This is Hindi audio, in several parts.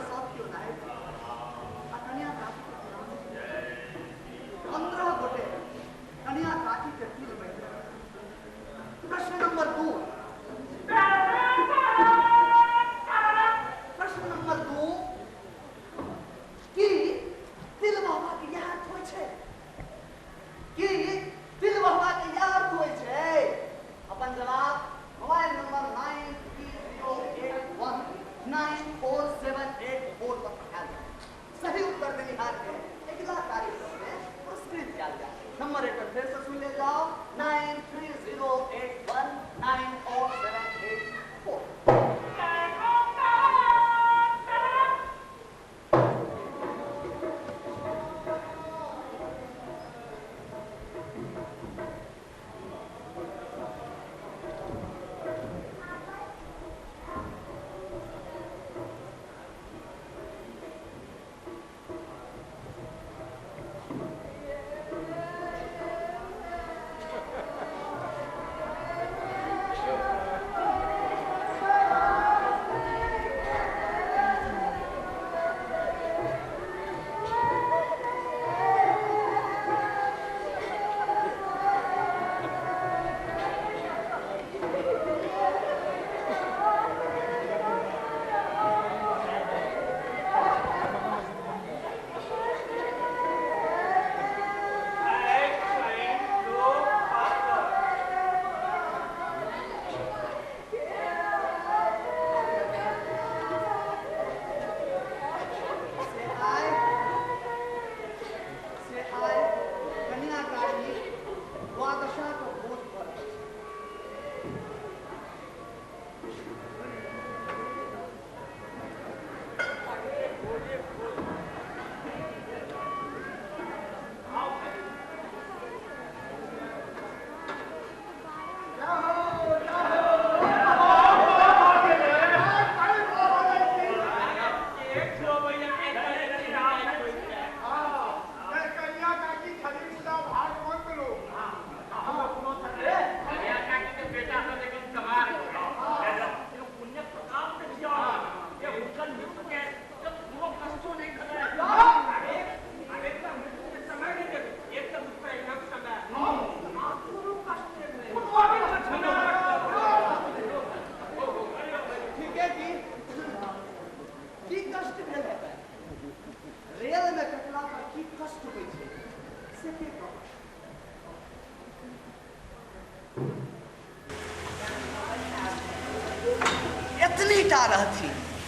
सब क्यों नहीं कन्या काकी के 15 गोटे कन्या काकी के तिल बैठे। प्रश्न नंबर 2 कि तिल बाबा के यह अर्थ होइ छै कि तिल बाबा के यह अर्थ होइ छै। अपन जवाब मोबाइल नंबर 9308194784 पर पठाएल जाए। सही उत्तर देनिहार के अगला कार्यक्रम में पुरस्कृत किया जाए। नंबर एक बार फिर से सुन ले जाओ 9308194784।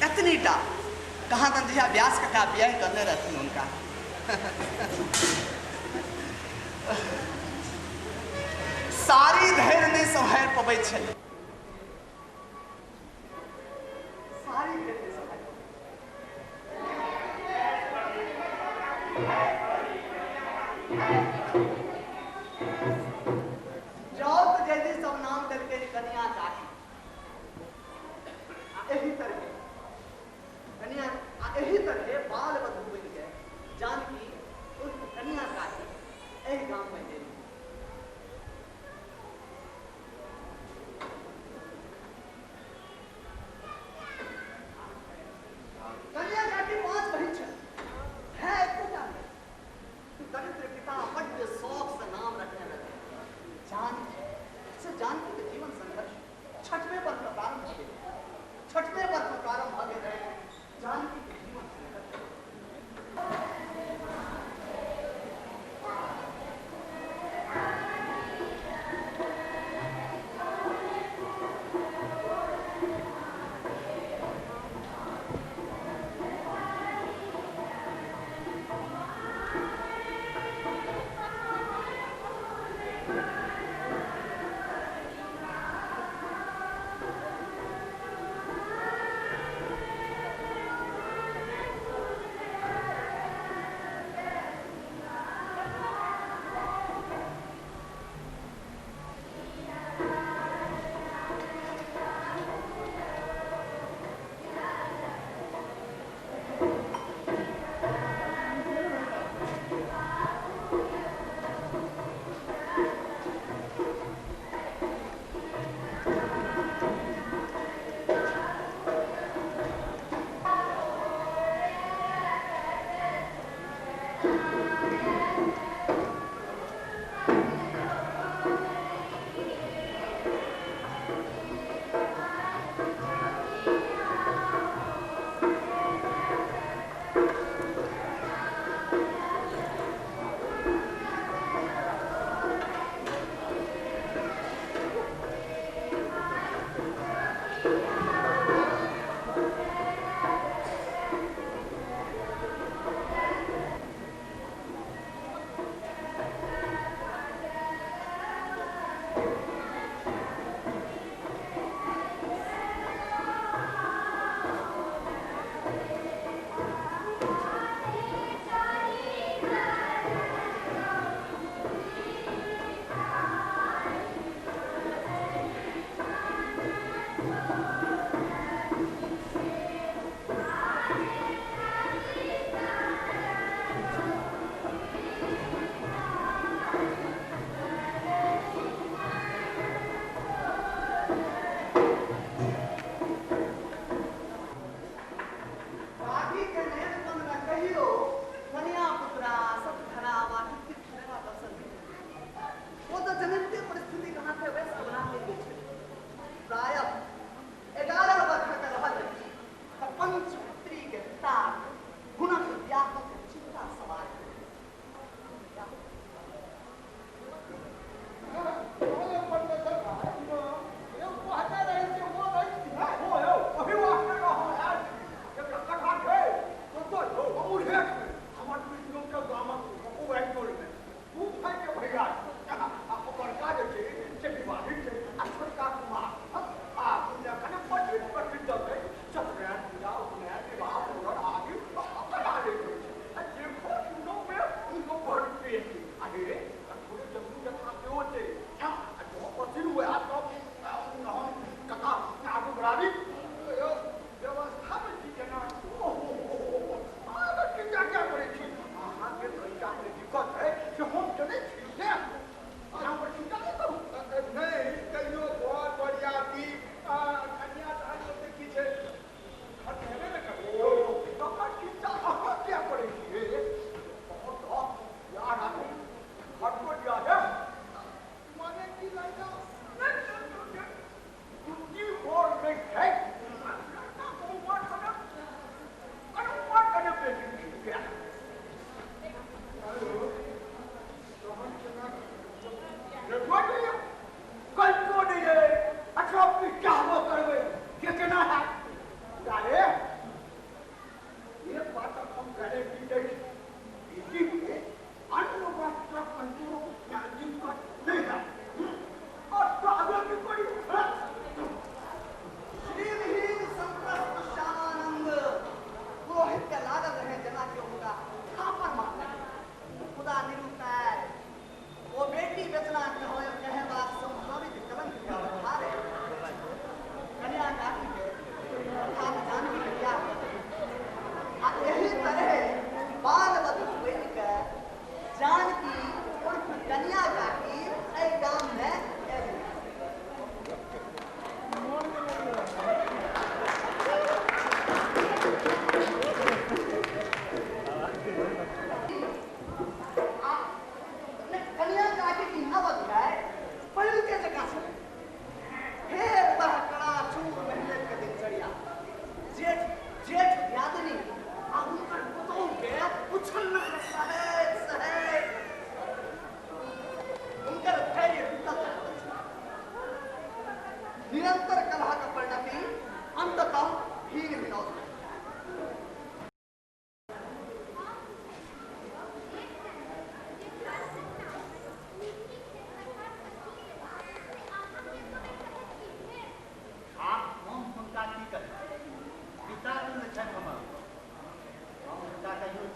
एतनीटा कहाँ तक दिया व्यास का ब्याह करने रहती उनका। सारी धैर्य नहीं संभाल पबै छै। सारी धैर्य नहीं संभाल जाओ तो जल्दी सब नाम करके कन्या काकी यही तरह कन्या यही तरह बाल बधू बन गए जानकी उस कन्या काकी यही गांव में दे कन्या काकी 5 बहन है एकोटा दरिद्र पिता बड्ड शौक से नाम रखने लगे जानकी से। जानकी के जीवन संघर्ष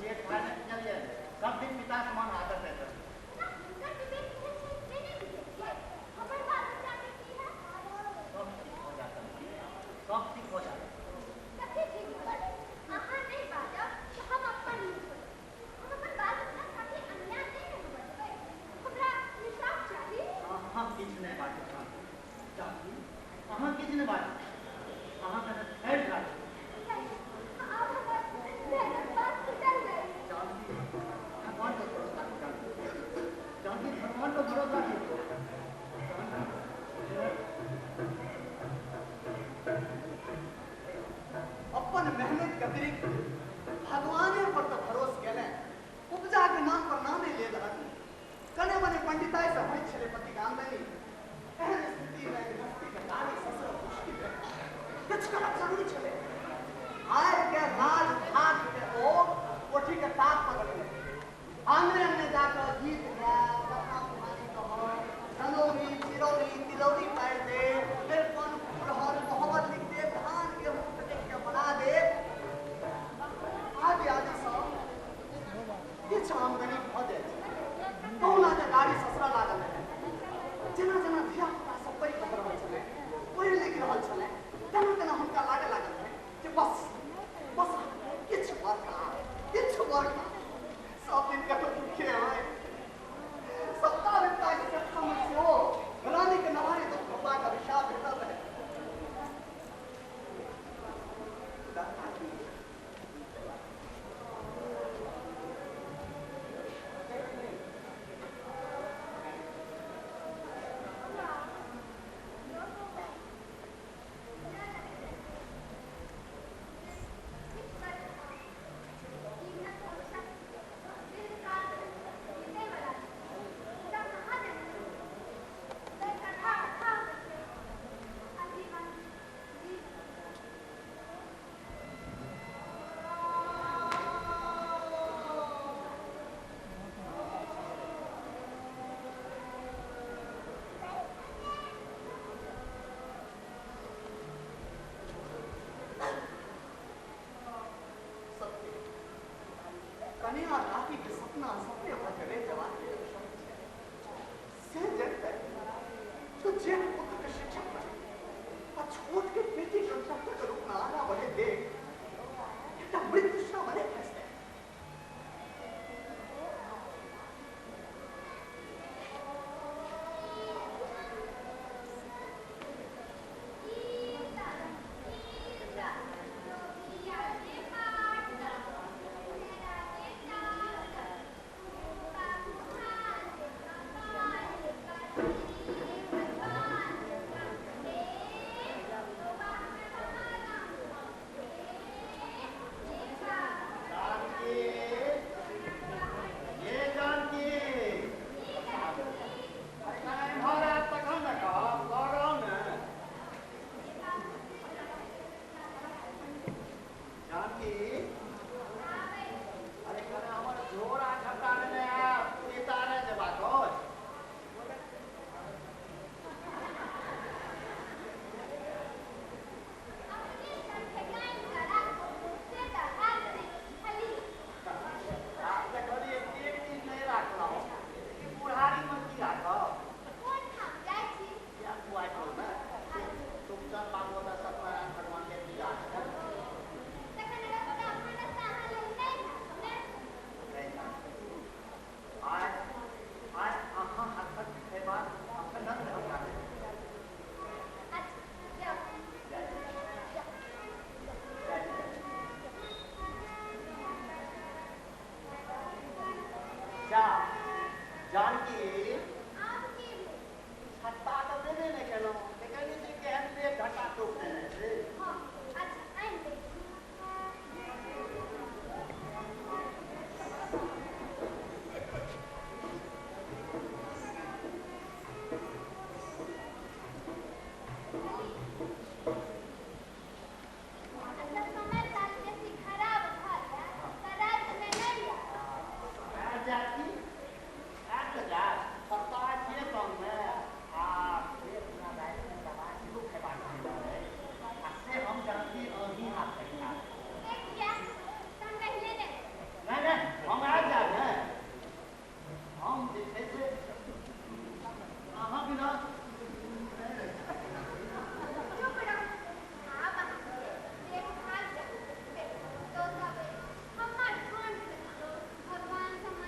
जेठ भाई ने जल्दी सब दिन पिता समान आदर रहता है। सब ठीक हो जाता हम किसने बात अहाँ किसने बात अहाँ का खैर बात भगवान को भरोसा अपन मेहनत के अतिरिक्त भगवान पर तो भरोस केले उपजा के नाम पर नामे ले रहल कने मने पंडिताई से होय छले पति के आमदनी एहन स्थिति में गृहस्थी के गाड़ी ससुर मुश्किल है किछ करब जरूरी छले आय के राज भाग के ओ कोठी के ताक पकड़ले आंगने में जाकर गीत गाया कथा कहानी कहो सनोरी चिरौरी तिलौरी पार दे फिर कौन प्रहर मोहब्बत लिख दे धान गेहूं कटे के बना दे आदि आदि सब किछ आमदनी भ जाय कौना के गाड़ी ससुरा लागल है जना जना धिया पुता सब परि पकड़ रहल छले पढ़ि लिख रहल छले तना तना हुनका लागे लागल है कि बस बस किछ वर्क सब दिन का तो दुखे है सप्ताह बिता के कथा में से हो रानी के नवारे तो बाबा का विशाप रहता है कन्या राती के सपना सपने पर करे जवान से जगत तो जे पुत्र के शिक्षक बने और छोट के बेटी के डॉक्टर के रूप में आना बने देख इतना मृत्यु से बने कैसे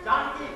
जानकी